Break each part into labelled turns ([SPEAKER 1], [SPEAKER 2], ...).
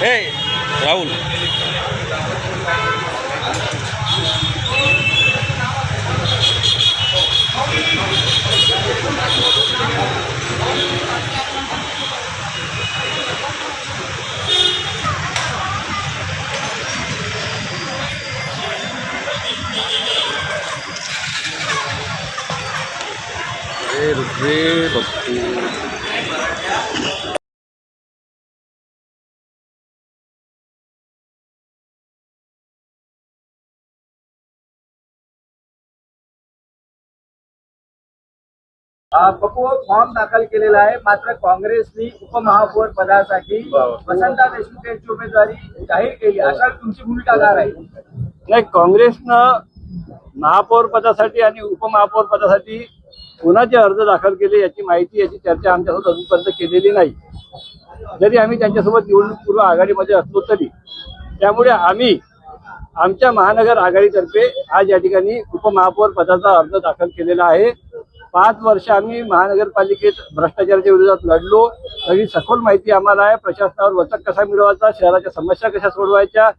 [SPEAKER 1] हे राहुल रे बप्पू
[SPEAKER 2] पप्पू फॉर्म दाखल केलेला आहे, मात्र काँग्रेसने उपमहापौर पदासाठी वसंता देशमुख यांची उमेदवारी जाहीर केली. अशा तुमची भूमिका काय राहील?
[SPEAKER 3] नाही, काँग्रेसनं महापौर पदासाठी आणि उपमहापौर पदासाठी कोणाचे अर्ज दाखल केले याची माहिती, याची चर्चा आमच्यासोबत अजूनपर्यंत केलेली नाही. जरी आम्ही त्यांच्यासोबत निवडणूकपूर्व आघाडीमध्ये असलो तरी, त्यामुळे आम्ही आमच्या महानगर आघाडीतर्फे आज या ठिकाणी उपमहापौर पदाचा अर्ज दाखल केलेला आहे. 5 वर्ष आम्ही महानगरपालिकेत भ्रष्टाचाराच्या विरोधात लढलो. सगळी सखोल माहिती आम्हाला आहे. प्रशासनावर वचक कसा मिळवायचा, शहराच्या समस्या कशा सोडवायच्या.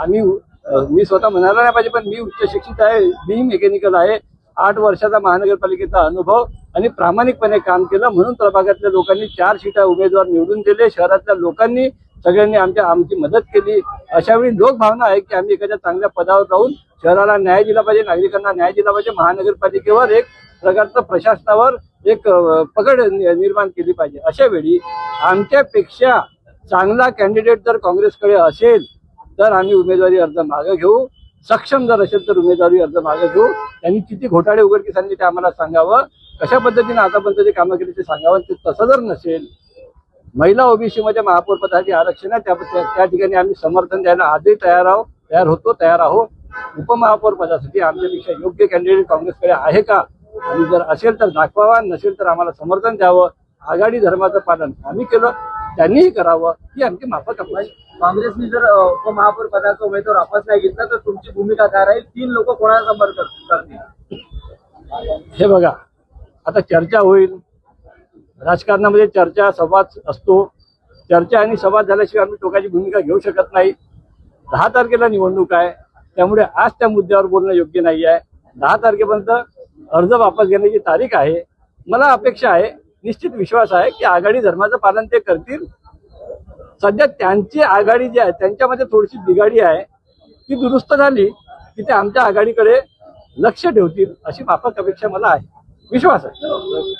[SPEAKER 3] मी स्वतः म्हणायला नाही पाहिजे, पण मी उच्च शिक्षित आहे, मी मेकॅनिकल आहे. 8 वर्षाचा महानगरपालिकेचा अनुभव आणि प्रामाणिकपणे काम केलं, म्हणून प्रभागातल्या लोकांनी 4 सीटा उमेदवार निवडून दिले. शहरातल्या लोकांनी सगळ्यांनी आमची मदत केली. अशावेळी लोकभावना आहे की आम्ही एखाद्या चांगल्या पदावर राहून शहराला न्याय दिला पाहिजे, नागरिकांना न्याय दिला पाहिजे. महानगरपालिकेवर एक प्रकारचं प्रशासनावर एक पकड निर्माण केली पाहिजे. अशा वेळी आमच्यापेक्षा चांगला कॅन्डिडेट जर काँग्रेसकडे असेल तर आम्ही उमेदवारी अर्ज मागे घेऊ. सक्षम जर असेल तर उमेदवारी अर्ज मागे घेऊ. त्यांनी किती घोटाळे उघडकीस आणले ते आम्हाला सांगावं, कशा पद्धतीने आतापर्यंत जे कामं केली ते सांगावं. ते तसं जर नसेल, महिला ओबीसी मध्ये महापौर पदासाठी आरक्षण आहे, त्या ठिकाणी आम्ही समर्थन द्यायला आजही तयार आहोत. उपमहापौर पदासाठी आमच्यापेक्षा योग्य कॅन्डिडेट काँग्रेसकडे आहे का, आणि जर असेल तर दाखवावा, नसेल तर आम्हाला समर्थन द्यावं. आघाडी धर्माचं पालन आम्ही केलं, त्यांनीही करावं, ही आमची माफक अपेक्षा.
[SPEAKER 2] काँग्रेसने जर उपमहापौर पदाचा उमेदवार वापस नाही घेतला तर तुमची भूमिका काय राहील? 3 लोक कोणाला समर्थन करतील?
[SPEAKER 3] हे बघा, आता चर्चा होईल. राजकारणामध्ये चर्चा संवाद असतो. चर्चा आणि संवाद झाल्याशिवाय आम्ही टोकाची भूमिका घेऊ शकत नाही. 10 तारखेला निवडणूक आहे, त्यामुळे आज त्या मुद्द्यावर बोलणं योग्य नाही आहे. 10 तारखेपर्यंत अर्ज वापस घेण्याची तारीख आहे. मला अपेक्षा आहे, निश्चित विश्वास आहे की आघाडी धर्माचं पालन ते करतील. सध्या त्यांची आघाडी जी आहे त्यांच्यामध्ये थोडीशी बिघाडी आहे, ती दुरुस्त झाली की ते आमच्या आघाडीकडे लक्ष ठेवतील, अशी माफक अपेक्षा मला आहे, विश्वास आहे.